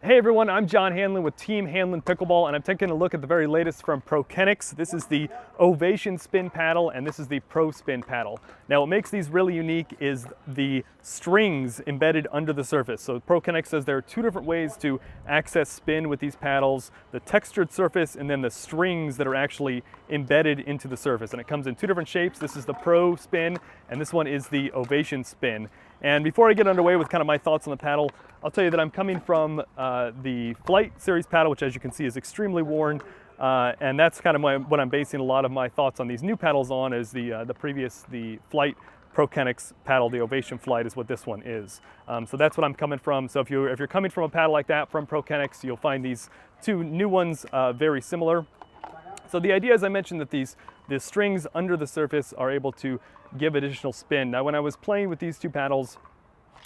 Hey everyone, I'm John Hanlon with Team Hanlon Pickleball, and I'm taking a look at the very latest from ProKennex. This is the Ovation spin paddle, and this is the Pro spin paddle. Now what makes these really unique is the strings embedded under the surface. So ProKennex says there are two different ways to access spin with these paddles: the textured surface and then the strings that are actually embedded into the surface. And it comes in two different shapes. This is the Pro spin, and this one is the Ovation spin. And before I get underway with kind of my thoughts on the paddle, I'll tell you that I'm coming from the Flight Series paddle, which as you can see is extremely worn. And that's kind of what I'm basing a lot of my thoughts on these new paddles on, is the Flight ProKennex paddle. The Ovation Flight is what this one is. So that's what I'm coming from. So if you're coming from a paddle like that from ProKennex, you'll find these two new ones very similar. So the idea, as I mentioned, that the strings under the surface are able to give additional spin. Now when I was playing with these two paddles,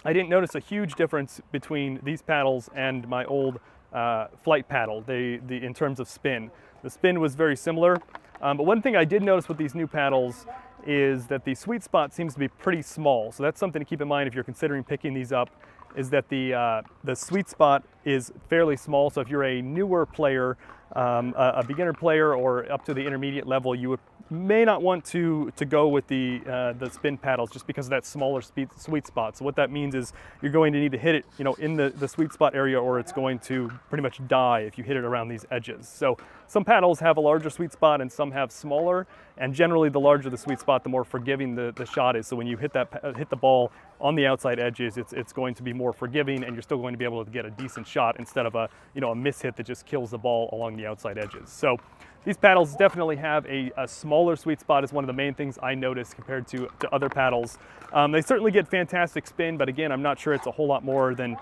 I didn't notice a huge difference between these paddles and my old Flight paddle in terms of spin. The spin was very similar, but one thing I did notice with these new paddles is that the sweet spot seems to be pretty small. So that's something to keep in mind if you're considering picking these up, is that the sweet spot is fairly small. So if you're a newer player, a beginner player, or up to the intermediate level, you may not want to go with the spin paddles just because of that smaller sweet spot. So what that means is you're going to need to hit it, in the sweet spot area, or it's going to pretty much die if you hit it around these edges. So some paddles have a larger sweet spot and some have smaller, and generally the larger the sweet spot, the more forgiving the shot is. So when you hit the ball on the outside edges, it's going to be more forgiving, and you're still going to be able to get a decent shot instead of a miss hit that just kills the ball along the outside edges. So these paddles definitely have a smaller sweet spot, is one of the main things I noticed compared to other paddles. They certainly get fantastic spin, but again, I'm not sure it's a whole lot more than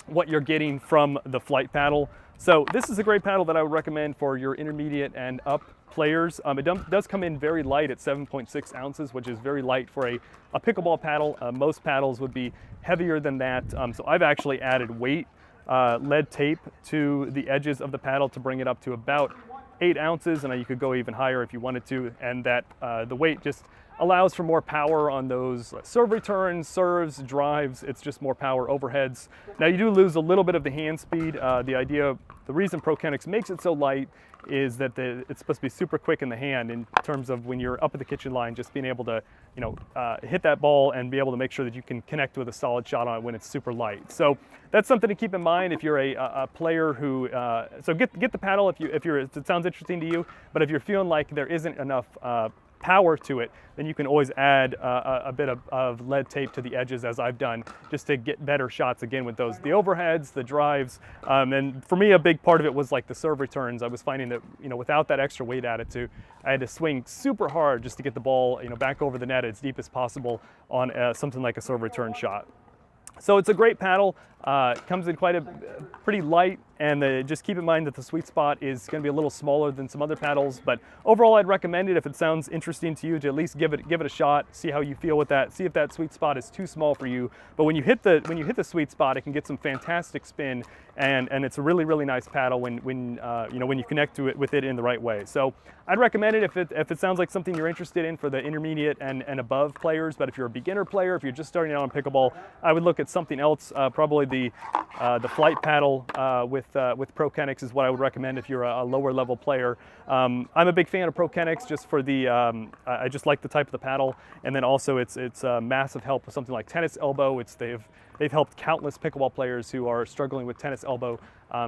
what you're getting from the Flight paddle. So this is a great paddle that I would recommend for your intermediate and up players. It does come in very light at 7.6 ounces, which is very light for a pickleball paddle. Most paddles would be heavier than that. So I've actually added weight lead tape to the edges of the paddle to bring it up to about 8 ounces, and you could go even higher if you wanted to, and that the weight just allows for more power on those serve returns, serves, drives. It's just more power overheads. Now you do lose a little bit of the hand speed. The reason ProKennex makes it so light is that it's supposed to be super quick in the hand, in terms of when you're up at the kitchen line, just being able to hit that ball and be able to make sure that you can connect with a solid shot on it when it's super light. So that's something to keep in mind if you're a player who, so get the paddle if it sounds interesting to you, but if you're feeling like there isn't enough power to it, then you can always add a bit of lead tape to the edges, as I've done, just to get better shots again with the overheads, the drives, and for me a big part of it was like the serve returns. I was finding that without that extra weight added I had to swing super hard just to get the ball back over the net as deep as possible on something like a serve return shot. So it's a great paddle. Comes in pretty light, and just keep in mind that the sweet spot is going to be a little smaller than some other paddles. But overall, I'd recommend it if it sounds interesting to you, to at least give it a shot, see how you feel with that, see if that sweet spot is too small for you. But when you hit the sweet spot, it can get some fantastic spin, and it's a really nice paddle when you connect to it with it in the right way. So I'd recommend it if it sounds like something you're interested in for the intermediate and above players. But if you're a beginner player, if you're just starting out on pickleball, I would look at something else. Probably the Flight paddle with ProKennex is what I would recommend if you're a lower level player. I'm a big fan of ProKennex just for I just like the type of the paddle, and then also it's a massive help with something like tennis elbow. They've helped countless pickleball players who are struggling with tennis elbow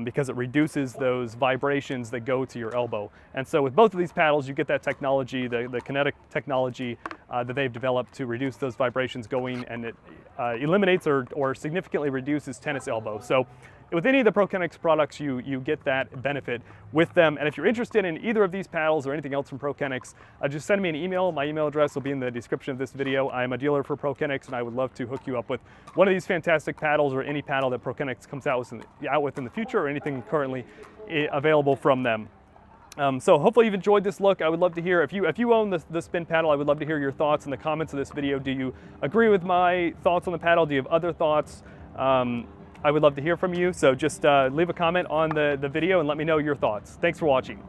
because it reduces those vibrations that go to your elbow. And so with both of these paddles, you get that technology, the kinetic technology that they've developed to reduce those vibrations going, and it eliminates or significantly reduces tennis elbow. So with any of the ProKennex products, you get that benefit with them. And if you're interested in either of these paddles or anything else from ProKennex, just send me an email. My email address will be in the description of this video. I am a dealer for ProKennex, and I would love to hook you up with one of these fantastic paddles, or any paddle that ProKennex comes out with in the future, or anything currently available from them. So hopefully you've enjoyed this look. I would love to hear, if you own the spin paddle, I would love to hear your thoughts in the comments of this video. Do you agree with my thoughts on the paddle? Do you have other thoughts? I would love to hear from you. So just leave a comment on the video and let me know your thoughts. Thanks for watching.